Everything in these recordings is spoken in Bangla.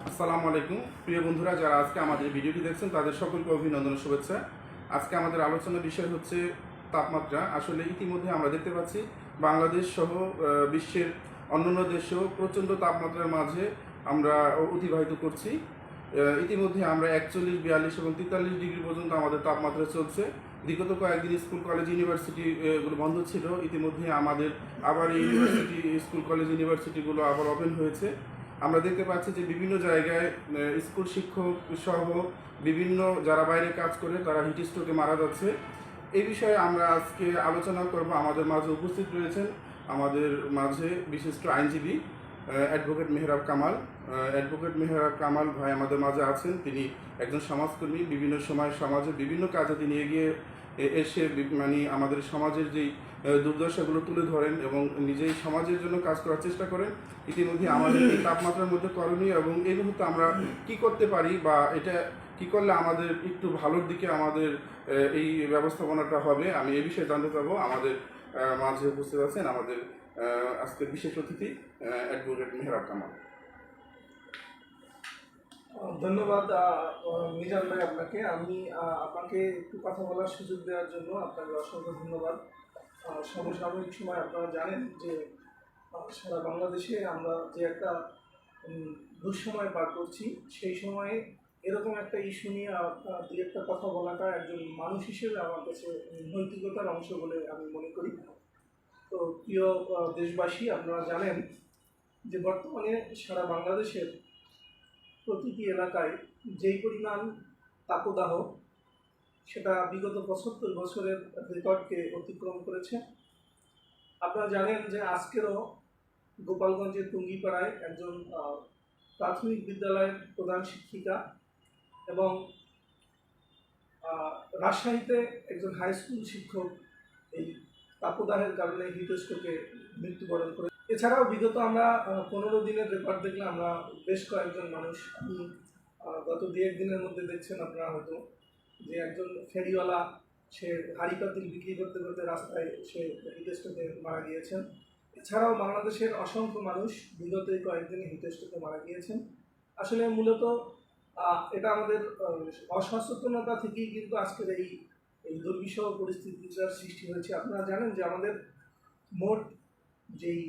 আসসালামু আলাইকুম প্রিয় বন্ধুরা, যারা আজকে আমাদের ভিডিওটি দেখছেন তাদের সকলকে অভিনন্দন ও শুভেচ্ছা। আজকে আমাদের আলোচনার বিষয় হচ্ছে তাপমাত্রা। আসলে ইতিমধ্যে আমরা দেখতে পাচ্ছি বাংলাদেশ সহ বিশ্বের অন্যান্য দেশেও প্রচণ্ড তাপমাত্রার মাঝে আমরা অতিবাহিত করছি। ইতিমধ্যে আমরা 41, 42 এবং 43 ডিগ্রি পর্যন্ত আমাদের তাপমাত্রা চলছে। বিগত কয়েকদিন স্কুল কলেজ ইউনিভার্সিটি গুলো বন্ধ ছিল, ইতিমধ্যে আমাদের আবার ইউনিভার্সিটি স্কুল কলেজ ইউনিভার্সিটিগুলো আবার ওপেন হয়েছে। আমরা দেখতে পাচ্ছি যে বিভিন্ন জায়গায় স্কুল শিক্ষক সহ বিভিন্ন যারা বাইরে কাজ করে তারা হিট স্ট্রোকে মারা যাচ্ছে। এই বিষয়ে আমরা আজকে আলোচনা করব। আমাদের মাঝে উপস্থিত রয়েছেন আমাদের মাঝে বিশিষ্ট আইনজীবী অ্যাডভোকেট মেহরাব কামাল। অ্যাডভোকেট মেহরাব কামাল ভাই আমাদের মাঝে আছেন। তিনি একজন সমাজকর্মী, বিভিন্ন সময় সমাজের বিভিন্ন কাজে তিনি এগিয়ে এসে মানে আমাদের সমাজের যেই দুর্দশাগুলো তুলে ধরেন এবং নিজেই সমাজের জন্য কাজ করার চেষ্টা করেন। ইতিমধ্যে আমাদের এই তাপমাত্রার মধ্যে করণীয় এবং এই মুহূর্তে আমরা কি করতে পারি বা এটা কি করলে আমাদের একটু ভালোর দিকে আমাদের এই ব্যবস্থাপনাটা হবে, আমি এই বিষয়ে জানতে চাবো। আমাদের মাঝে উপস্থিত আছেন আমাদের আজকের বিশেষ অতিথি অ্যাডভোকেট মেহরাব কামাল। ধন্যবাদ মিজান ভাই আপনাকে। আমি আপনাকে একটু কথা বলার সুযোগ দেওয়ার জন্য আপনাকে অসংখ্য ধন্যবাদ। সমসাময়িক সময় আপনারা জানেন যে সারা বাংলাদেশে আমরা যে একটা দুঃসময় পার করছি, সেই সময়ে এরকম একটা ইস্যু নিয়ে দু একটা কথা বলাটা একজন মানুষ হিসেবে আমার কাছে নৈতিকতার অংশ বলে আমি মনে করি। তো প্রিয় দেশবাসী, আপনারা জানেন যে বর্তমানে সারা বাংলাদেশের প্রতিটি এলাকায় যেই পরিমাণ তাপদাহ, সেটা বিগত 75 বছরের রেকর্ডকে অতিক্রম করেছে। আপনারা জানেন যে আজকেরও গোপালগঞ্জের টুঙ্গিপাড়ায় একজন প্রাথমিক বিদ্যালয়ের প্রধান শিক্ষিকা এবং রাজশাহীতে একজন হাই স্কুল শিক্ষক এই তাপদাহের কারণে হিটস্ট্রোকে মৃত্যুবরণ করে। এছাড়াও বিগত আমরা 15 দিনের রেকর্ড দেখলে আমরা বেশ কয়েকজন মানুষ, আমি গত 2-1 দিনের মধ্যে দেখছেন আপনারা হয়তো যে একজন ফেরিওয়ালা, সে হাঁড়ি পাতিল বিক্রি করতে করতে রাস্তায় সে হিটস্ট্রোকে মারা গিয়েছেন। এছাড়াও বাংলাদেশের অসংখ্য মানুষ বিগত এই কয়েকদিনে হিটস্ট্রোকে মারা গিয়েছেন। আসলে মূলত এটা আমাদের অসচেতনতা থেকেই কিন্তু আজকের এই এই দুর্বিষহ পরিস্থিতিটার সৃষ্টি হয়েছে। আপনারা জানেন যে আমাদের মোট যেই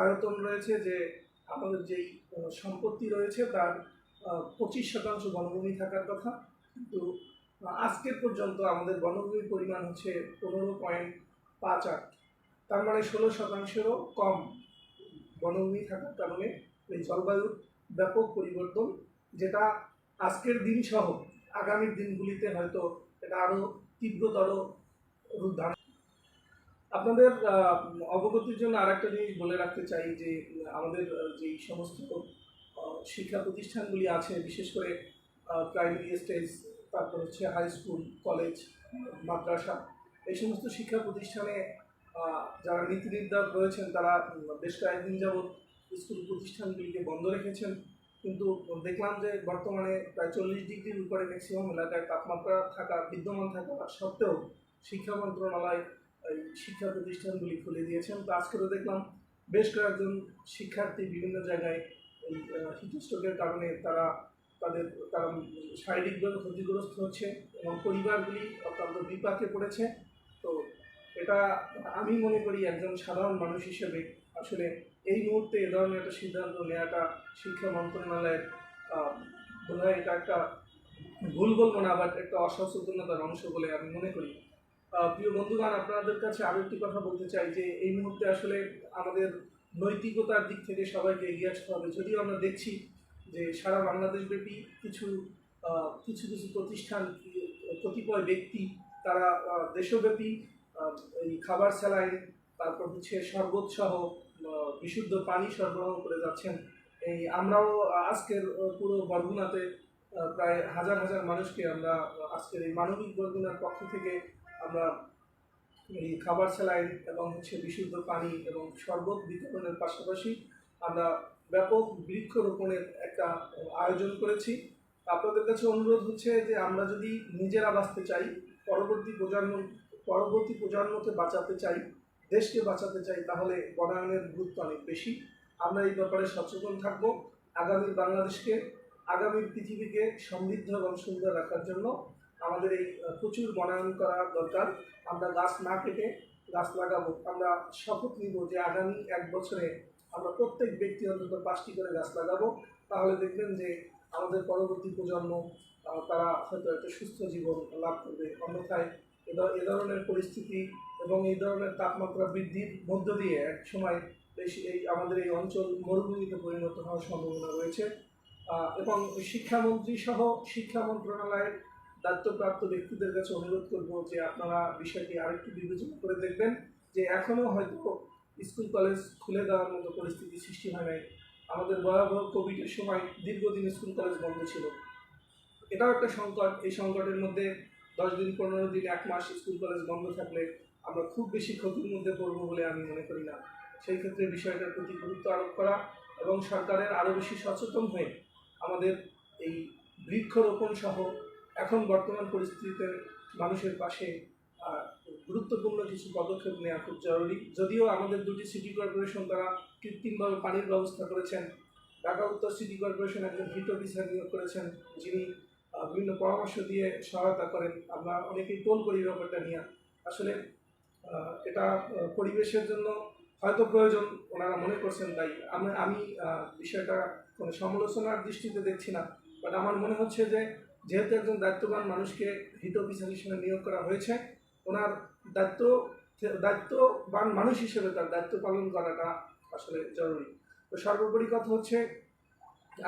আয়তন রয়েছে, যে আমাদের যেই সম্পত্তি রয়েছে, তার 25% বনভূমি থাকার কথা, কিন্তু আজকের পর্যন্ত আমাদের বনভূমির পরিমাণ হচ্ছে 15.58। তার মানে 16%-এরও কম বনভূমি থাকার কারণে এই জলবায়ুর ব্যাপক পরিবর্তন, যেটা আজকের দিন সহ আগামী দিনগুলিতে হয়তো এটা আরও তীব্রতর রূপ ধারণ। আপনাদের অবগতির জন্য আরেকটা জিনিস বলে রাখতে চাই যে আমাদের যেই সমস্ত শিক্ষা প্রতিষ্ঠানগুলি আছে, বিশেষ করে প্রাইমারি স্টেজ, তারপর হচ্ছে হাই স্কুল, কলেজ, মাদ্রাসা, এই সমস্ত শিক্ষা প্রতিষ্ঠানে যারা নীতি নির্ধারক রয়েছেন তারা বেশ কয়েকদিন যাবৎ স্কুল প্রতিষ্ঠানগুলিকে বন্ধ রেখেছেন। কিন্তু দেখলাম যে বর্তমানে প্রায় 40 ডিগ্রির উপরে ম্যাক্সিমাম এলাকায় তাপমাত্রা বিদ্যমান থাকা সত্ত্বেও শিক্ষা মন্ত্রণালয় এই শিক্ষা প্রতিষ্ঠানগুলি খুলে দিয়েছেন। তো আজকেও দেখলাম বেশ কয়েকজন শিক্ষার্থী বিভিন্ন জায়গায় এই হিটস্ট্রোকের কারণে তারা শারীরিকভাবে ক্ষতিগ্রস্ত হচ্ছে এবং পরিবারগুলি অত্যন্ত বিপাকে পড়েছে। তো এটা আমি মনে করি একজন সাধারণ মানুষ হিসেবে আসলে এই মুহূর্তে এ ধরনের একটা সিদ্ধান্ত নেওয়াটা শিক্ষা মন্ত্রণালয়ের বোধহয় এটা একটা ভুল বলবো না, বাট একটা অসচেতনতার অংশ বলে আমি মনে করি। প্রিয় বন্ধুগণ, আপনাদের কাছে আরও একটি কথা বলতে চাই যে এই মুহূর্তে আসলে আমাদের নৈতিকতার দিক থেকে সবাইকে এগিয়ে আসতে হবে। যদিও আমরা দেখছি যে সারা বাংলাদেশব্যাপী কিছু কিছু কিছু প্রতিষ্ঠান, কতিপয় ব্যক্তি, তারা দেশব্যাপী এই খাবার স্যালাইন, তারপর হচ্ছে শরবত সহ বিশুদ্ধ পানি সরবরাহ করে যাচ্ছেন। এই আমরাও আজকের পুরো বরগুনাতে প্রায় হাজার হাজার মানুষকে আমরা আজকের এই মানবিক বরগুনার পক্ষ থেকে আমরা এই খাবার স্যালাইন এবং হচ্ছে বিশুদ্ধ পানি এবং শরবত বিতরণের পাশাপাশি আমরা ব্যাপক বৃক্ষরোপণের একটা আয়োজন করেছি। আপনাদের কাছে অনুরোধ হচ্ছে যে আমরা যদি নিজেরা বাঁচতে চাই, পরবর্তী প্রজন্মকে বাঁচাতে চাই, দেশকে বাঁচাতে চাই, তাহলে বনায়নের গুরুত্ব অনেক বেশি। আমরা এই ব্যাপারে সচেতন থাকব। আগামী বাংলাদেশকে আগামীর পৃথিবীকে সমৃদ্ধ এবং সুন্দর রাখার জন্য আমাদের এই প্রচুর বনায়ন করা দরকার। আমরা গাছ না কেটে গাছ লাগাবো। আমরা শপথ নিব যে আগামী 1 বছরে আমরা প্রত্যেক ব্যক্তি অন্তত 5টি করে গাছ লাগাবো। তাহলে দেখবেন যে আমাদের পরবর্তী প্রজন্ম তারা হয়তো একটা সুস্থ জীবন লাভ করবে। অন্যথায় এ ধরনের পরিস্থিতি এবং এই ধরনের তাপমাত্রা বৃদ্ধির মধ্য দিয়ে এক সময় আমাদের এই অঞ্চল মরুভূমিতে পরিণত হওয়ার সম্ভাবনা রয়েছে। এবং শিক্ষামন্ত্রী সহ শিক্ষা মন্ত্রণালয়ের দায়িত্বপ্রাপ্ত ব্যক্তিদের কাছে অনুরোধ করব যে আপনারা বিষয়টি আরেকটু বিবেচনা করে দেখবেন যে এখনও হয়তো স্কুল কলেজ খুলে দেওয়ার মতো পরিস্থিতি সৃষ্টি হয় নাই। আমাদের ভয়াবহ কোভিডের সময় দীর্ঘদিন স্কুল কলেজ বন্ধ ছিল। এটাও একটা সংকট। এই সংকটের মধ্যে 10 দিন 15 দিন 1 মাস স্কুল কলেজ বন্ধ থাকলে আমরা খুব বেশি ক্ষতির মধ্যে পড়বো বলে আমি মনে করি না। সেই ক্ষেত্রে বিষয়টার প্রতি গুরুত্ব আরোপ করা এবং সরকারের আরও বেশি সচেতন হয়ে আমাদের এই বৃক্ষরোপণ সহ এখন বর্তমান পরিস্থিতিতে মানুষের পাশে গুরুত্বপূর্ণ কিছু পদক্ষেপ নেওয়া খুব জরুরি। যদিও আমাদের 2টি সিটি কর্পোরেশন তারা কৃত্রিমভাবে পানির ব্যবস্থা করেছেন। ঢাকা উত্তর সিটি কর্পোরেশন একজন হিট অফিসার নিয়োগ করেছেন, যিনি বিভিন্ন পরামর্শ দিয়ে সহায়তা করেন। আমরা অনেকেই টোল করি ব্যাপারটা নিয়ে। আসলে এটা পরিবেশের জন্য হয়তো প্রয়োজন ওনারা মনে করছেন, তাই আমি বিষয়টা কোনো সমালোচনার দৃষ্টিতে দেখছি না। বাট আমার মনে হচ্ছে যে যেহেতু একজন দায়িত্ববান মানুষকে হিট অফিসার হিসেবে নিয়োগ করা হয়েছে, ওনার দায়িত্ববান মানুষ হিসেবে তার দায়িত্ব পালন করাটা আসলে জরুরি। তো সর্বোপরি কথা হচ্ছে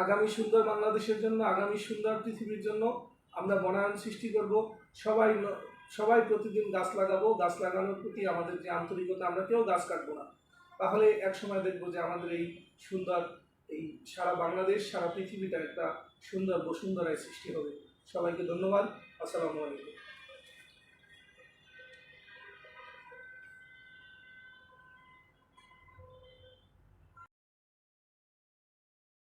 আগামী সুন্দর বাংলাদেশের জন্য, আগামী সুন্দর পৃথিবীর জন্য আমরা বনায়ন সৃষ্টি করব। সবাই প্রতিদিন গাছ লাগাবো। গাছ লাগানোর প্রতি আমাদের যে আন্তরিকতা, আমরা কেউ গাছ কাটবো না। তাহলে এক সময় দেখবো যে আমাদের এই সুন্দর এই সারা বাংলাদেশ, সারা পৃথিবীটা একটা সুন্দর বসুন্ধরায় সৃষ্টি হবে। সবাইকে ধন্যবাদ। আসসালামু আলাইকুম।